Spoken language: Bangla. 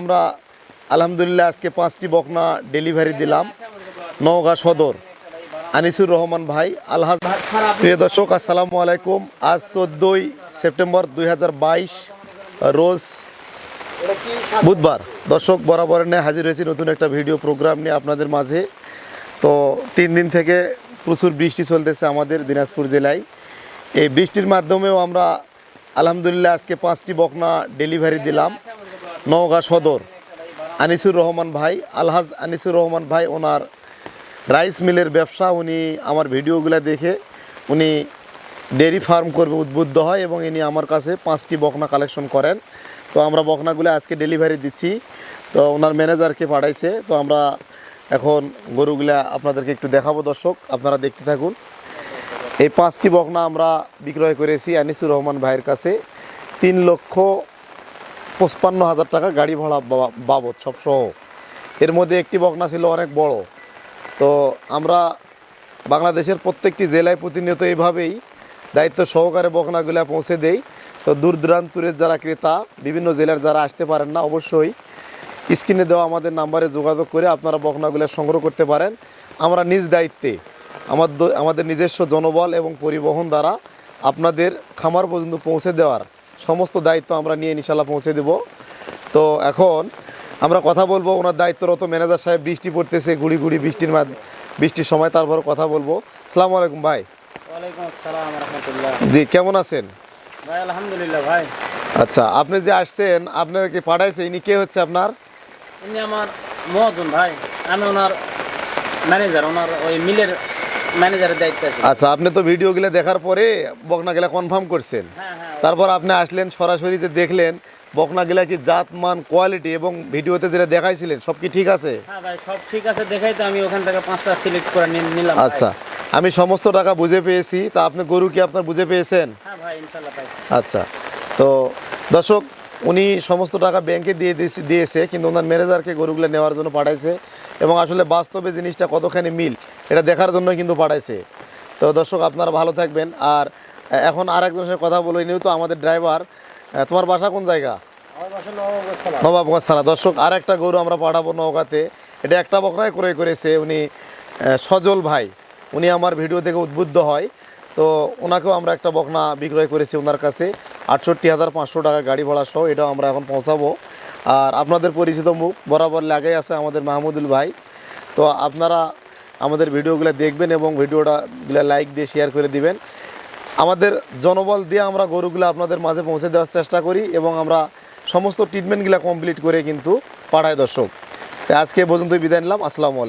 আমরা আলহামদুলিল্লাহ আজকে 5টি বকনা ডেলিভারি দিলাম নওগাঁ সদর আনিসুর রহমান ভাই আলহাজ। প্রিয় দর্শক আসসালামু আলাইকুম। আজ 14ই সেপ্টেম্বর 2022 রোজ বুধবার। দর্শক বরাবর নিয়ে হাজির হয়েছি নতুন একটা ভিডিও প্রোগ্রাম নিয়ে আপনাদের মাঝে। তো 3 দিন থেকে প্রচুর বৃষ্টি চলতেছে আমাদের দিনাজপুর জেলায়। এই বৃষ্টির মাধ্যমেও আমরা আলহামদুলিল্লাহ আজকে 5টি বকনা ডেলিভারি দিলাম নওগাঁ সদর আনিসুর রহমান ভাই আলহাজ আনিসুর রহমান ভাই। ওনার রাইস মিলের ব্যবসা। উনি আমার ভিডিওগুলো দেখে উনি ডেয়ারি ফার্ম করবে উদ্বুদ্ধ হয় এবং ইনি আমার কাছে 5টি বকনা কালেকশন করেন। তো আমরা বকনাগুলো আজকে ডেলিভারি দিচ্ছি। তো ওনার ম্যানেজারকে পাঠাইছে। তো আমরা এখন গরুগুলা আপনাদেরকে একটু দেখাবো। দর্শক আপনারা দেখতে থাকুন। এই 5টি বকনা আমরা বিক্রয় করেছি আনিসুর রহমান ভাইয়ের কাছে 3,55,000 টাকা গাড়ি ভাড়া বাবদ সব সহ। এর মধ্যে একটি বকনা ছিল অনেক বড়। তো আমরা বাংলাদেশের প্রত্যেকটি জেলায় প্রতিনিয়ত এইভাবেই দায়িত্ব সহকারে বকনাগুলো পৌঁছে দেই। তো দূর দূরান্তের যারা ক্রেতা বিভিন্ন জেলার যারা আসতে পারেন না, অবশ্যই স্ক্রিনে দেওয়া আমাদের নাম্বারে যোগাযোগ করে আপনারা বকনাগুলো সংগ্রহ করতে পারেন। আমরা নিজ দায়িত্বে আমাদের নিজস্ব জনবল এবং পরিবহন দ্বারা আপনাদের খামার পর্যন্ত পৌঁছে দেওয়ার সমস্ত দায়িত্ব আমরা নিয়ে ইনশাল্লাহ পৌঁছে দেব। তো এখন আমরা কথা বলবো ওনার দায়িত্বরত ম্যানেজার সাহেব। বৃষ্টি পড়তেছে গুড়ি গুড়ি বৃষ্টির সময়, তারপর কথা বলবো। আসসালামু আলাইকুম ভাই। ওয়ালাইকুম আসসালাম রাহমাতুল্লাহ। জি কেমন আছেন ভাই? আলহামদুলিল্লাহ ভাই। আচ্ছা, আপনি যে আসছেন আপনার কি পাঠাইছে? ইনি কে হচ্ছে আপনার? ইনি আমার মহাজন ভাই। আমি ওনার ম্যানেজার, ওনার ওই মিলের ম্যানেজারের দায়িত্ব আছে। আচ্ছা, আপনি তো ভিডিওগুলো দেখার পরে বকনাগুলা কনফার্ম করছেন। হ্যাঁ হ্যাঁ। তারপর আপনি আসলেন সরাসরি, যে দেখলেন বকনাগুলা কি জাত মান কোয়ালিটি এবং ভিডিওতে যেটা দেখাইছিলেন সব কি ঠিক আছে? হ্যাঁ ভাই, সব ঠিক আছে দেখাই তো আমি ওখান থেকে 5টা সিলেক্ট করে নিলাম। আচ্ছা, আমি সমস্ত টাকা বুঝে পেয়েছি। তা আপনি গরু কি আপনার বুঝে পেয়েছেন? হ্যাঁ ভাই, ইনশাআল্লাহ পাই। আচ্ছা, তো দর্শক উনি সমস্ত টাকা ব্যাংকে দিয়েছে, কিন্তু ওনার ম্যানেজারকে গরুগুলো নেওয়ার জন্য পাঠাইছে এবং আসলে বাস্তবে জিনিসটা কতখানি মিল এটা দেখার জন্য কিন্তু পাঠাইছে। তো দর্শক আপনারা ভালো থাকবেন। আর এখন আরেকজনের সাথে কথা বলে নিও। তো আমাদের ড্রাইভার, তোমার বাসা কোন জায়গা? নবাবগঞ্জ থানা। দর্শক আর একটা গরু আমরা পাঠাবো নওগাঁতে। এটা একটা বকনায় ক্রয় করেছে উনি সজল ভাই। উনি আমার ভিডিও থেকে উদ্বুদ্ধ হয়। তো ওনাকেও আমরা একটা বকনা বিক্রয় করেছি ওনার কাছে 68,500 টাকা গাড়ি ভাড়া সহ। এটাও আমরা এখন পৌঁছাবো। আর আপনাদের পরিচিত মুখ বরাবর লাগেই আছে আমাদের মাহমুদুল ভাই। তো আপনারা আমাদের ভিডিওগুলো দেখবেন এবং ভিডিওটাগুলো লাইক দিয়ে শেয়ার করে দিবেন। আমাদের জনবল দিয়ে আমরা গরুগুলো আপনাদের মাঝে পৌঁছে দেওয়ার চেষ্টা করি এবং আমরা সমস্ত ট্রিটমেন্টগুলো কমপ্লিট করে কিন্তু পাঠাই। দর্শক আজকে পর্যন্ত বিদায় নিলাম। আসসালামু আলাইকুম।